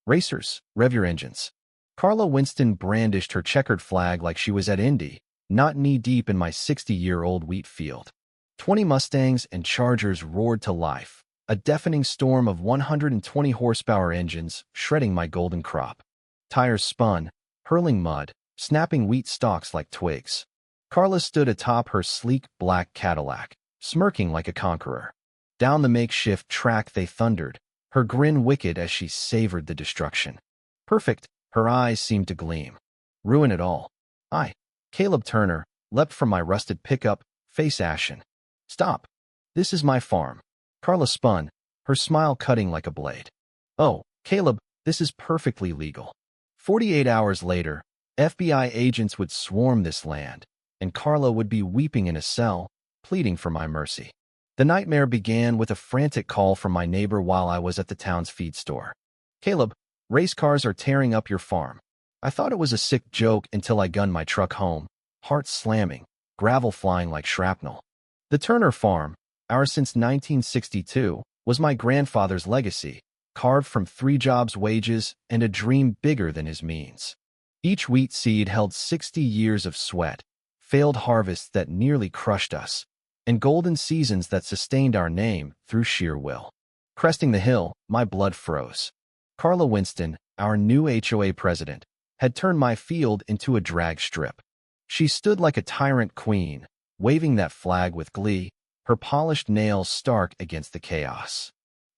Racers, rev your engines. Carla Winston brandished her checkered flag like she was at Indy, not knee-deep in my 60-year-old wheat field. 20 Mustangs and Chargers roared to life, a deafening storm of 120 horsepower engines shredding my golden crop. Tires spun, hurling mud, snapping wheat stalks like twigs. Carla stood atop her sleek black Cadillac, smirking like a conqueror. Down the makeshift track they thundered, her grin wicked as she savored the destruction. Perfect, her eyes seemed to gleam. Ruin it all. I, Caleb Turner, leapt from my rusted pickup, face ashen. Stop. This is my farm. Carla spun, her smile cutting like a blade. Oh, Caleb, this is perfectly legal. 48 hours later, FBI agents would swarm this land, and Carla would be weeping in a cell, pleading for my mercy. The nightmare began with a frantic call from my neighbor while I was at the town's feed store. Caleb, race cars are tearing up your farm. I thought it was a sick joke until I gunned my truck home, heart slamming, gravel flying like shrapnel. The Turner farm, ours since 1962, was my grandfather's legacy, carved from 3 jobs' wages and a dream bigger than his means. Each wheat seed held 60 years of sweat, failed harvests that nearly crushed us, and golden seasons that sustained our name through sheer will. Cresting the hill, my blood froze. Carla Winston, our new HOA president, had turned my field into a drag strip. She stood like a tyrant queen, waving that flag with glee, her polished nails stark against the chaos.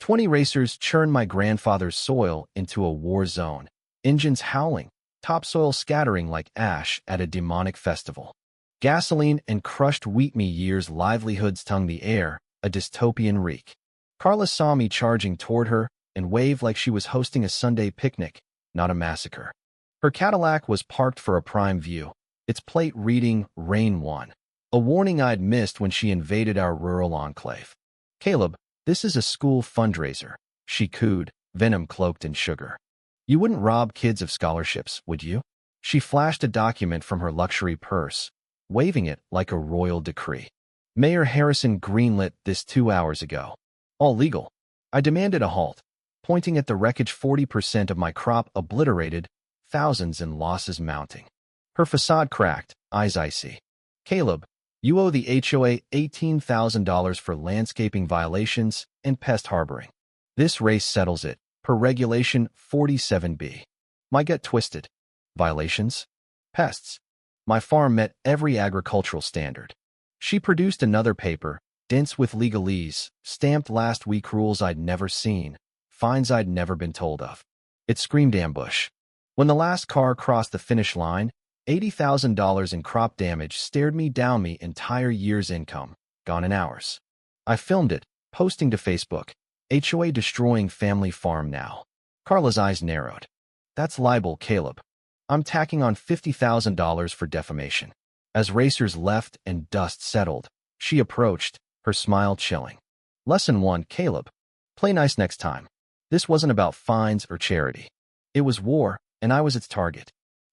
20 racers churned my grandfather's soil into a war zone, engines howling, topsoil scattering like ash at a demonic festival. Gasoline and crushed wheat me years' livelihoods tongued the air, a dystopian reek. Carla saw me charging toward her and waved like she was hosting a Sunday picnic, not a massacre. Her Cadillac was parked for a prime view, its plate reading Rain 1, a warning I'd missed when she invaded our rural enclave. Caleb, this is a school fundraiser, she cooed, venom cloaked in sugar. You wouldn't rob kids of scholarships, would you? She flashed a document from her luxury purse, waving it like a royal decree. Mayor Harrison greenlit this 2 hours ago. All legal. I demanded a halt, pointing at the wreckage, 40% of my crop obliterated, thousands in losses mounting. Her facade cracked, eyes icy. Caleb, you owe the HOA $18,000 for landscaping violations and pest harboring. This race settles it, per Regulation 47B. My gut twisted. Violations? Pests. My farm met every agricultural standard. She produced another paper, dense with legalese, stamped last week rules I'd never seen, fines I'd never been told of. It screamed ambush. When the last car crossed the finish line, $80,000 in crop damage stared me down, my entire year's income, gone in hours. I filmed it, posting to Facebook. HOA destroying family farm now. Carla's eyes narrowed. That's libel, Caleb. I'm tacking on $50,000 for defamation. As racers left and dust settled, she approached, her smile chilling. Lesson 1, Caleb. Play nice next time. This wasn't about fines or charity. It was war, and I was its target.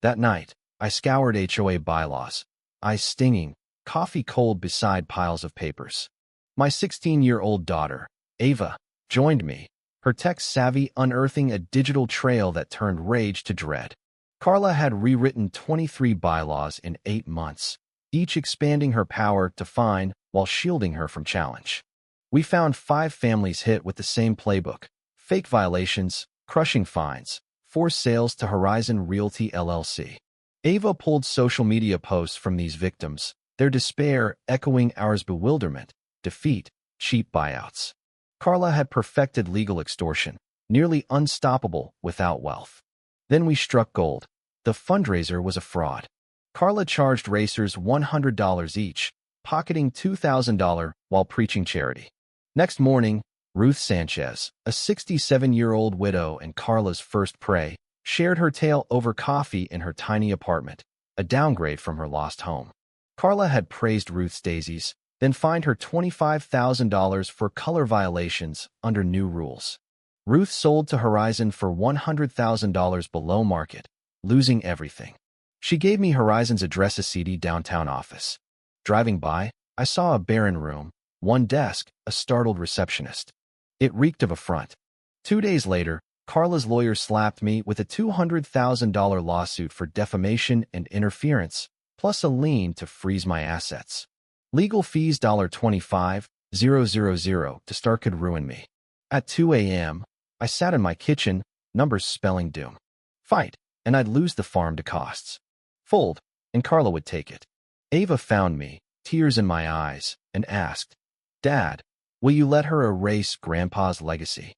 That night, I scoured HOA bylaws, eyes stinging, coffee cold beside piles of papers. My 16-year-old daughter, Ava, joined me, her tech-savvy unearthing a digital trail that turned rage to dread. Carla had rewritten 23 bylaws in 8 months, each expanding her power to fine while shielding her from challenge. We found 5 families hit with the same playbook: fake violations, crushing fines, forced sales to Horizon Realty LLC. Ava pulled social media posts from these victims, their despair echoing ours: bewilderment, defeat, cheap buyouts. Carla had perfected legal extortion, nearly unstoppable without wealth. Then we struck gold. The fundraiser was a fraud. Carla charged racers $100 each, pocketing $2,000 while preaching charity. Next morning, Ruth Sanchez, a 67-year-old widow and Carla's first prey, shared her tale over coffee in her tiny apartment, a downgrade from her lost home. Carla had praised Ruth's daisies, then fined her $25,000 for color violations under new rules. Ruth sold to Horizon for $100,000 below market, losing everything. She gave me Horizon's address, a seedy downtown office. Driving by, I saw a barren room, one desk, a startled receptionist. It reeked of affront. 2 days later, Carla's lawyer slapped me with a $200,000 lawsuit for defamation and interference, plus a lien to freeze my assets. Legal fees $25,000 to start could ruin me. At 2 a.m., I sat in my kitchen, numbers spelling doom. Fight, and I'd lose the farm to costs. Fold, and Carla would take it. Ava found me, tears in my eyes, and asked, "Dad, will you let her erase Grandpa's legacy?"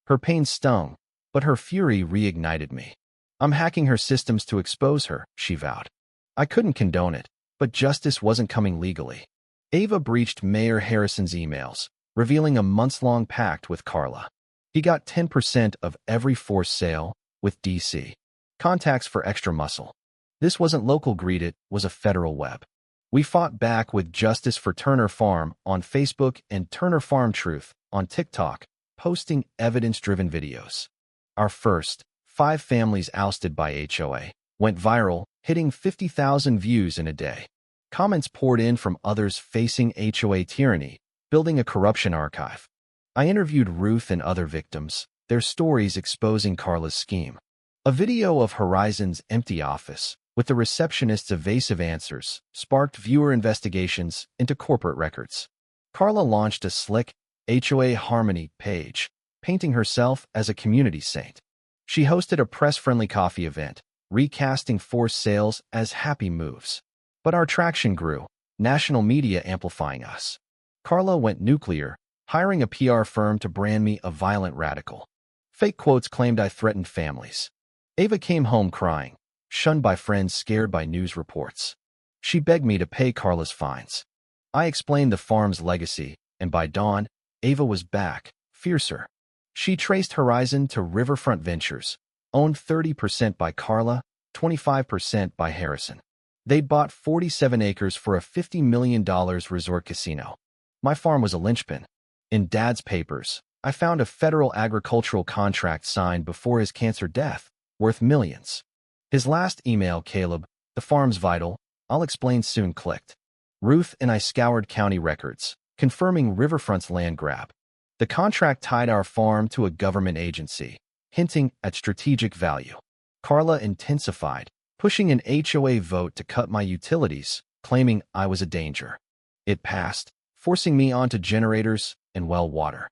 Her pain stung, but her fury reignited me. "I'm hacking her systems to expose her," she vowed. I couldn't condone it, but justice wasn't coming legally. Ava breached Mayor Harrison's emails, revealing a months-long pact with Carla. He got 10% of every forced sale, with DC. Contacts for extra muscle. This wasn't local greed, it was a federal web. We fought back with Justice for Turner Farm on Facebook and Turner Farm Truth on TikTok, posting evidence-driven videos. Our first, 5 families ousted by HOA, went viral, hitting 50,000 views in a day. Comments poured in from others facing HOA tyranny, building a corruption archive. I interviewed Ruth and other victims, their stories exposing Carla's scheme. A video of Horizon's empty office, with the receptionist's evasive answers, sparked viewer investigations into corporate records. Carla launched a slick HOA Harmony page, painting herself as a community saint. She hosted a press-friendly coffee event, recasting forced sales as happy moves. But our traction grew, national media amplifying us. Carla went nuclear, hiring a PR firm to brand me a violent radical. Fake quotes claimed I threatened families. Ava came home crying, shunned by friends, scared by news reports. She begged me to pay Carla's fines. I explained the farm's legacy, and by dawn, Ava was back, fiercer. She traced Horizon to Riverfront Ventures, owned 30% by Carla, 25% by Harrison. They'd bought 47 acres for a $50 million resort casino. My farm was a linchpin. In Dad's papers, I found a federal agricultural contract signed before his cancer death, worth millions. His last email, "Caleb, the farm's vital, I'll explain soon," clicked. Ruth and I scoured county records, confirming Riverfront's land grab. The contract tied our farm to a government agency, hinting at strategic value. Carla intensified, pushing an HOA vote to cut my utilities, claiming I was a danger. It passed, forcing me onto generators and well water.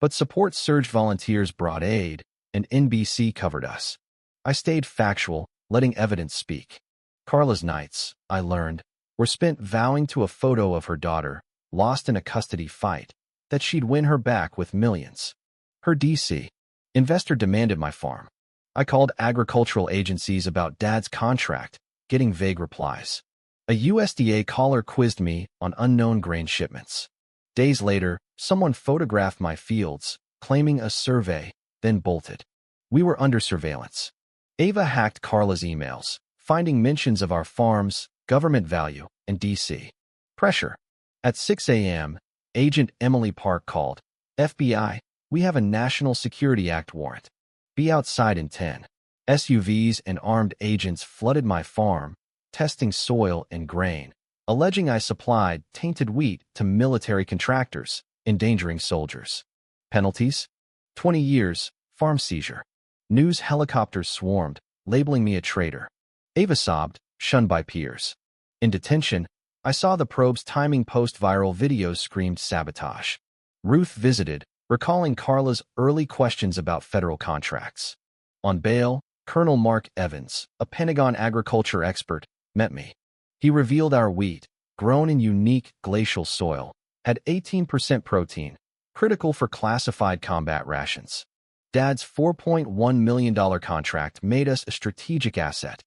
But support surged, volunteers brought aid, and NBC covered us. I stayed factual, letting evidence speak. Carla's nights, I learned, were spent vowing to a photo of her daughter, lost in a custody fight, that she'd win her back with millions. Her DC investor demanded my farm. I called agricultural agencies about Dad's contract, getting vague replies. A USDA caller quizzed me on unknown grain shipments. Days later, someone photographed my fields, claiming a survey, then bolted. We were under surveillance. Ava hacked Carla's emails, finding mentions of our farms, government value, and DC pressure. At 6 a.m., Agent Emily Park called. "FBI, we have a National Security Act warrant. Be outside in 10. SUVs and armed agents flooded my farm, testing soil and grain, alleging I supplied tainted wheat to military contractors, endangering soldiers. Penalties? 20 years, farm seizure. News helicopters swarmed, labeling me a traitor." Ava sobbed, shunned by peers. In detention, I saw the probe's timing. Post-viral videos screamed sabotage. Ruth visited, recalling Carla's early questions about federal contracts. On bail, Colonel Mark Evans, a Pentagon agriculture expert, met me. He revealed our wheat, grown in unique glacial soil, had 18% protein, critical for classified combat rations. Dad's $4.1 million contract made us a strategic asset.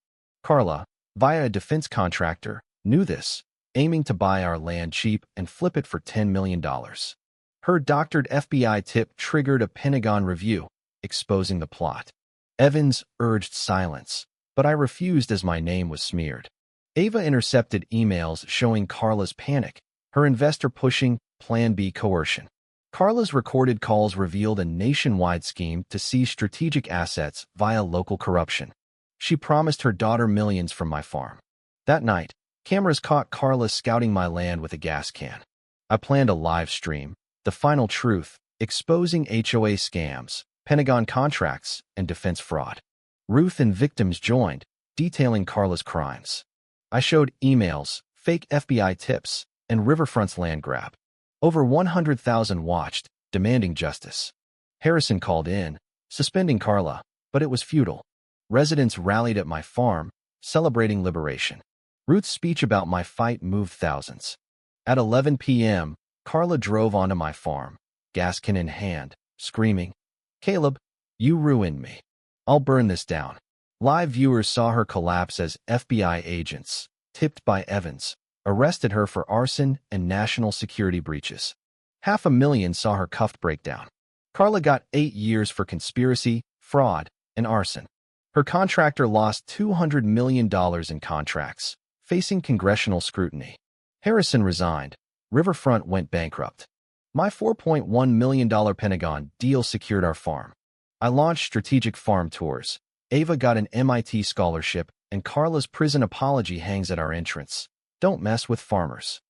Carla, via a defense contractor, knew this, aiming to buy our land cheap and flip it for $10 million. Her doctored FBI tip triggered a Pentagon review, exposing the plot. Evans urged silence, but I refused as my name was smeared. Ava intercepted emails showing Carla's panic, her investor pushing Plan B coercion. Carla's recorded calls revealed a nationwide scheme to seize strategic assets via local corruption. She promised her daughter millions from my farm. That night, cameras caught Carla scouting my land with a gas can. I planned a live stream, The Final Truth, exposing HOA scams, Pentagon contracts, and defense fraud. Ruth and victims joined, detailing Carla's crimes. I showed emails, fake FBI tips, and Riverfront's land grab. Over 100,000 watched, demanding justice. Harrison called in, suspending Carla, but it was futile. Residents rallied at my farm, celebrating liberation. Ruth's speech about my fight moved thousands. At 11 p.m., Carla drove onto my farm, gas can in hand, screaming, "Caleb, you ruined me. I'll burn this down." Live viewers saw her collapse as FBI agents, tipped by Evans, arrested her for arson and national security breaches. 500,000 saw her cuffed breakdown. Carla got 8 years for conspiracy, fraud, and arson. Her contractor lost $200 million in contracts, facing congressional scrutiny. Harrison resigned. Riverfront went bankrupt. My $4.1 million Pentagon deal secured our farm. I launched strategic farm tours. Ava got an MIT scholarship, and Carla's prison apology hangs at our entrance. Don't mess with farmers.